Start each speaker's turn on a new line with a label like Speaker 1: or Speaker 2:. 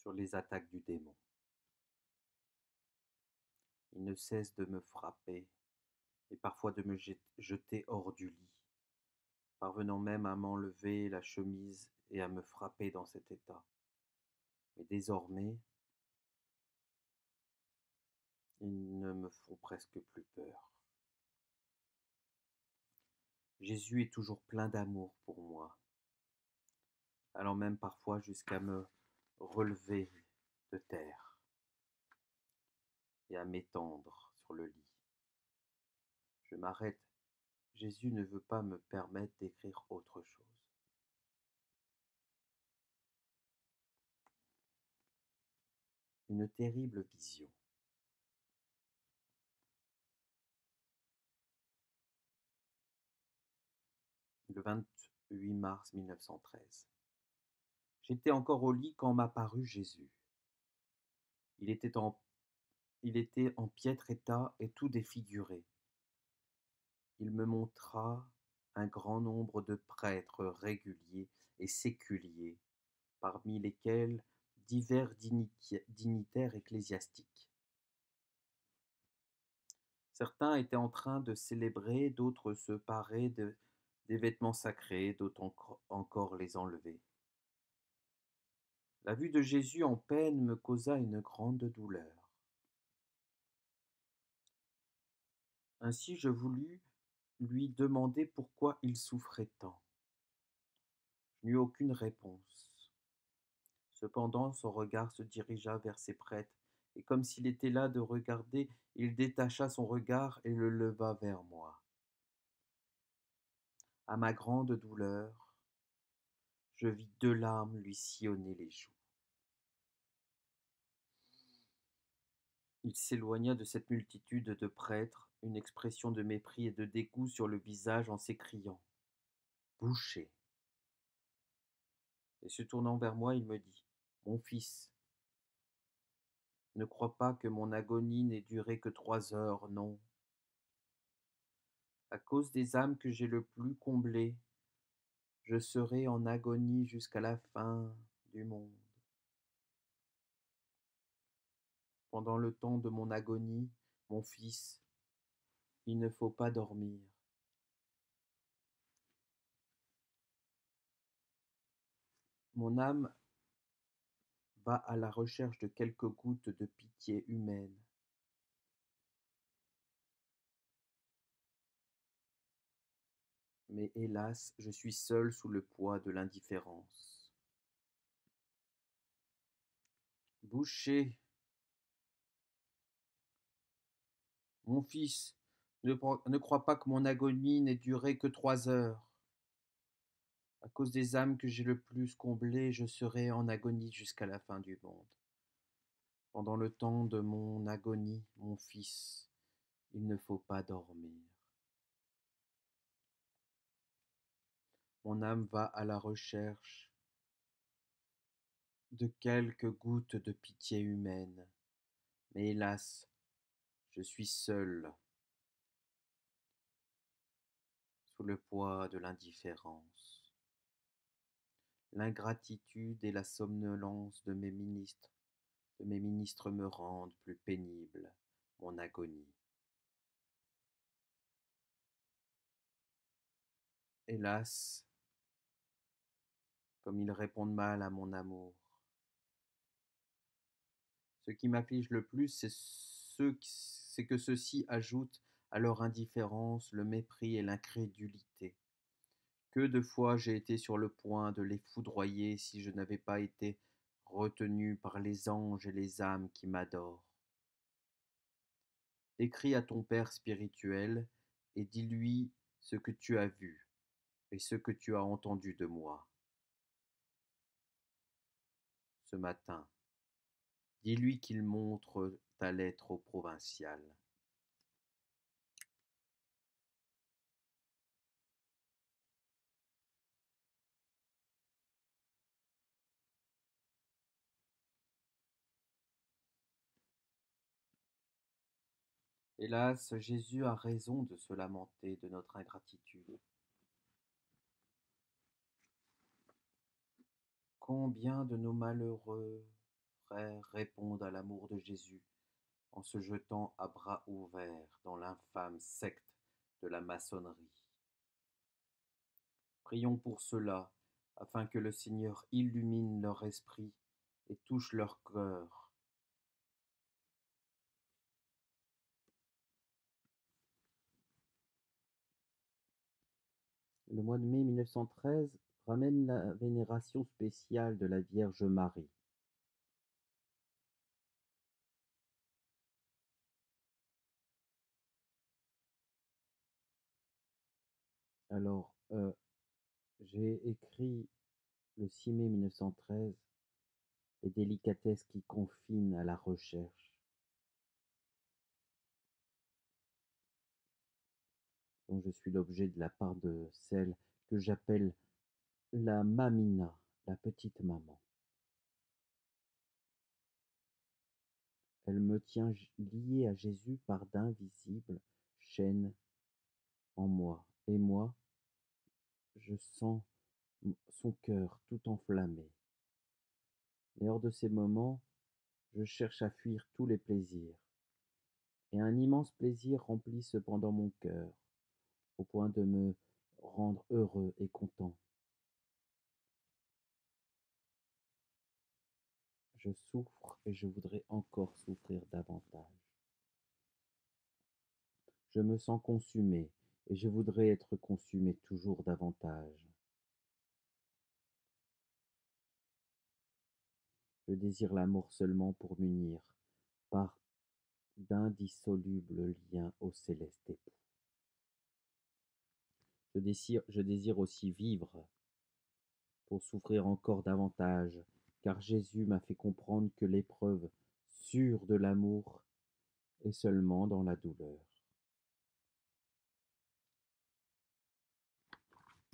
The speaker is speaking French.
Speaker 1: sur les attaques du démon. Il ne cesse de me frapper et parfois de me jeter hors du lit, parvenant même à m'enlever la chemise et à me frapper dans cet état. Mais désormais, ils ne me font presque plus peur. Jésus est toujours plein d'amour pour moi, allant même parfois jusqu'à me relever de terre et à m'étendre sur le lit. Je m'arrête. Jésus ne veut pas me permettre d'écrire autre chose. Une terrible vision. Le 28 mars 1913. J'étais encore au lit quand m'apparut Jésus. Il était en, il était en piètre état et tout défiguré. Il me montra un grand nombre de prêtres réguliers et séculiers, parmi lesquels divers dignitaires ecclésiastiques. Certains étaient en train de célébrer, d'autres se paraient des vêtements sacrés, d'autres encore les enlever. La vue de Jésus en peine me causa une grande douleur. Ainsi je voulus lui demander pourquoi il souffrait tant. Je n'eus aucune réponse. Cependant, son regard se dirigea vers ses prêtres, et comme s'il était là de regarder, il détacha son regard et le leva vers moi. À ma grande douleur, je vis 2 larmes lui sillonner les joues. Il s'éloigna de cette multitude de prêtres, une expression de mépris et de dégoût sur le visage en s'écriant « Boucher !» Et se tournant vers moi, il me dit « Mon fils, ne crois pas que mon agonie n'ait duré que 3 heures, non. À cause des âmes que j'ai le plus comblées, je serai en agonie jusqu'à la fin du monde. Pendant le temps de mon agonie, mon fils, il ne faut pas dormir. Mon âme va à la recherche de quelques gouttes de pitié humaine. Mais hélas, je suis seul sous le poids de l'indifférence. Boucher, mon fils, ne crois pas que mon agonie n'ait duré que 3 heures. À cause des âmes que j'ai le plus comblées, je serai en agonie jusqu'à la fin du monde. Pendant le temps de mon agonie, mon fils, il ne faut pas dormir. Mon âme va à la recherche de quelques gouttes de pitié humaine. Mais hélas, je suis seul sous le poids de l'indifférence. L'ingratitude et la somnolence de mes ministres me rendent plus pénible mon agonie. Hélas, comme ils répondent mal à mon amour. Ce qui m'afflige le plus, c'est que ceux-ci ajoutent à leur indifférence le mépris et l'incrédulité. Que de fois j'ai été sur le point de les foudroyer si je n'avais pas été retenu par les anges et les âmes qui m'adorent. Écris à ton Père spirituel et dis-lui ce que tu as vu et ce que tu as entendu de moi. Ce matin, dis-lui qu'il montre ta lettre au provincial. Hélas, Jésus a raison de se lamenter de notre ingratitude. Combien de nos malheureux frères répondent à l'amour de Jésus en se jetant à bras ouverts dans l'infâme secte de la maçonnerie. Prions pour cela, afin que le Seigneur illumine leur esprit et touche leur cœur. Le mois de mai 1913 ramène la vénération spéciale de la Vierge Marie. Alors, j'ai écrit le 6 mai 1913 les délicatesses qui confinent à la recherche, dont je suis l'objet de la part de celle que j'appelle la mamina, la petite maman. Elle me tient lié à Jésus par d'invisibles chaînes en moi, et moi, je sens son cœur tout enflammé. Et hors de ces moments, je cherche à fuir tous les plaisirs. Et un immense plaisir remplit cependant mon cœur, au point de me rendre heureux et content. Je souffre et je voudrais encore souffrir davantage. Je me sens consumé et je voudrais être consumé toujours davantage. Je désire l'amour seulement pour m'unir par d'indissolubles liens au céleste époux. Je désire aussi vivre pour souffrir encore davantage, car Jésus m'a fait comprendre que l'épreuve sûre de l'amour est seulement dans la douleur.